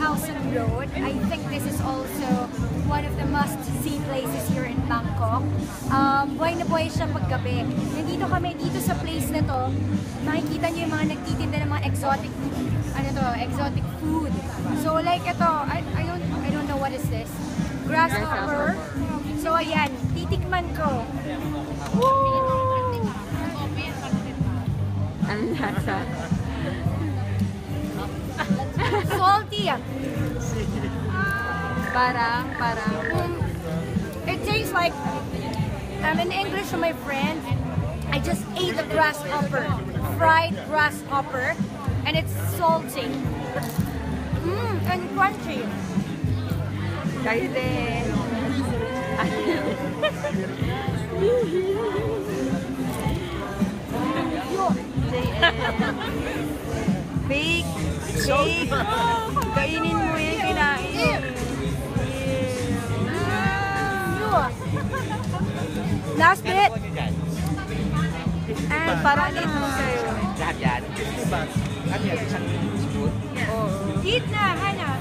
Hausan Road. I think this is also one of the must-see places here in Bangkok. Buhay na buhay siya paggabi. Nandito kami, dito sa place na to, makikita niyo yung mga nagtitinda ng mga exotic food. So like ito, I don't know what is this. Grasshopper. So ayan, titikman ko. Woo! Ano lasa? Salty. Parang. It tastes like, in English to my friend, I just ate a grasshopper, fried grasshopper, and it's salty. And crunchy. Kayo din. Fake. Kainin mo yung kinain. Last bit. And parang eat mo sa'yo. Lahat yan. Diba? Ano yan? Isang spoon? Eat na, Hannah.